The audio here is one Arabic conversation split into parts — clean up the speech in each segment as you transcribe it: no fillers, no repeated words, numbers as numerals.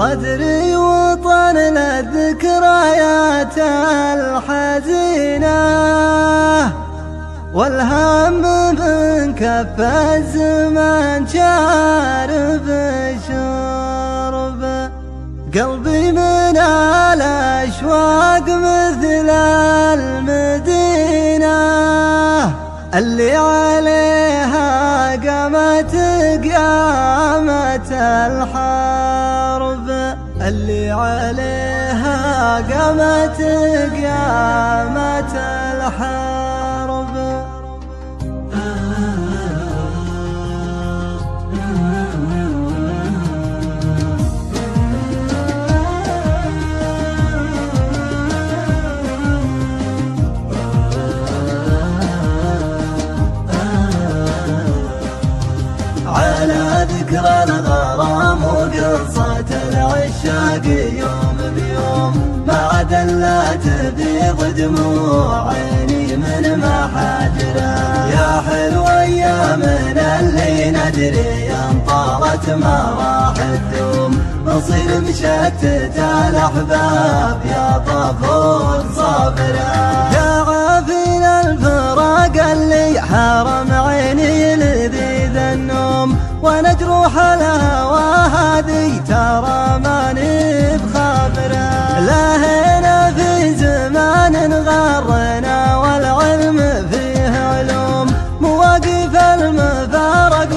صدري وطن للذكريات الحزينة، والهم من كف الزمان شارب شرب. قلبي من الأشواق مثل المدينة اللي عليها قامت قيامة الحرب، اللي عليها قامت قيامة الحرب. على ذكرى الغرام وقصة العشاق يوم بيوم، ما عاد الا تبيض دموع عيني من محاجرها. يا حلو ايامنا اللي ندري ان طالت ما راح تدوم، نصير مشتت الاحباب يا طفول صابرة. يا عافين الفراق اللي حرم عيني لذيذ النوم، وانا جروح الهوى هذي ترى ماني بخابره. لهينا في زمان غرنا والعلم فيه علوم، مواقف المفارق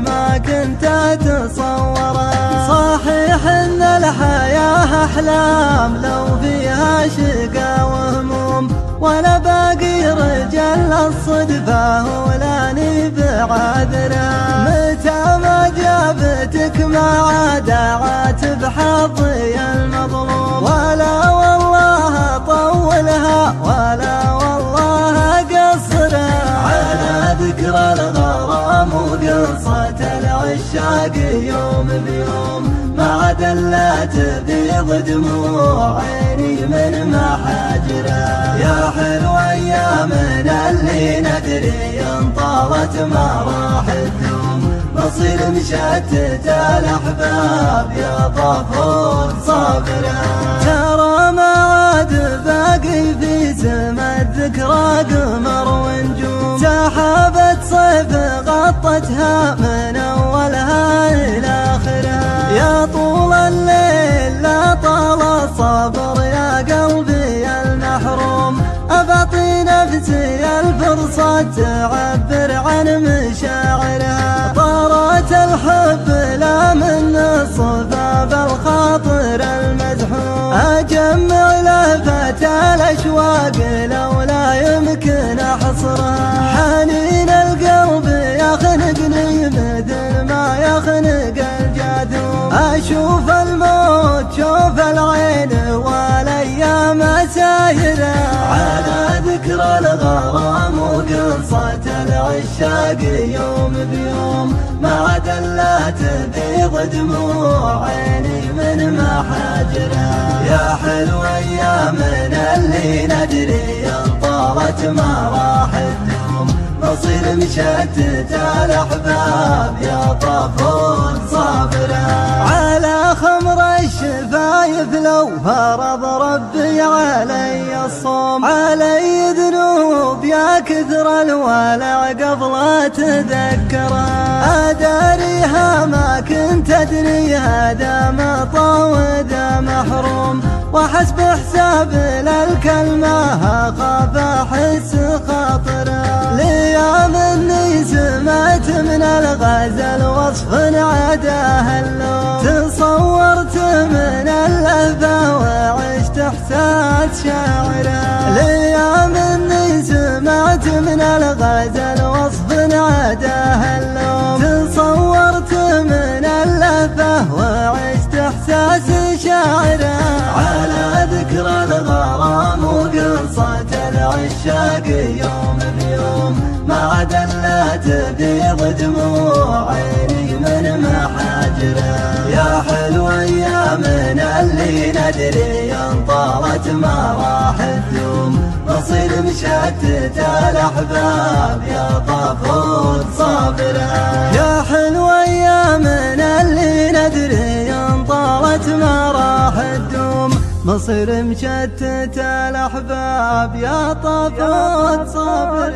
ما كنت اتصوره. صحيح ان الحياة احلام لو فيها شقا وهموم، وانا باقي رجال الصدفة ولاني بعذرها. متى ما جابتك ما عاد عاتب حظي المظلوم، ولا والله طولها ولا والله قصرها. على ذكرى الغرام وقصة العشاق يوم بيوم، ما عاد الا تبيض دموع عيني من محاجرها. يا حلو ايامنا اللي ندري ان طالت ما راح تدوم، نصير مشتت الاحباب يا طفول صابرة. ترى ما عاد باقي في سما الذكرى قمر ونجوم، سحابة صيف غطتها من اولها الى اخرها. يا طول الليل لا طال الصبر يا قلبي المحروم، أبعطي نفسي الفرصة تعبر عن مشاعرها. طارت الحب لا من الصفا بالخاطر المزحوم، أجمع لفت الأشواق لولا يمكن أحصرها. حنين القلب يخنقني مثل ما يخنق الجاذوم، أشوف الموت شوف العين والايام سايرة. على ذكرى الغرام وقصة العشاق يوم بيوم، ما عاد الا تبيض دموع عيني من محاجرها. يا حلو ايامنا اللي ندري ان طالت ما راح تدوم، نصير مشتت الاحباب يا طفول صابرة. على خمر الشفايف لو فرض ربي علي الصوم، علي ذنوب يا كثر الولع قبل تذكرها. أداريها ما كنت أدريها دام طاود محروم، وحسب حساب للكلمة خاف أحس خاطرها. ليام اني سمعت من الغزل وصف عداه اللوم، تصورت من اللهفة وعشت احساس شاعرها. ليام اني سمعت من الغزل وصف عداه اللوم، تصورت من اللهفة وعشت احساس شاعرها. على ذكرى الغرام وقصة العشاق يوم بيوم، ما عاد الا تبيض دموع عيني من محاجرها. يا حلو ايامنا اللي ندري ان طالت ما راح تدوم، نصير مشتت الاحباب يا طفول صابرة. يا حلو ايامنا اللي ندري ان طالت ضاعت ما راح تدوم، مصير مشتت الأحباب يا طفوت صابر.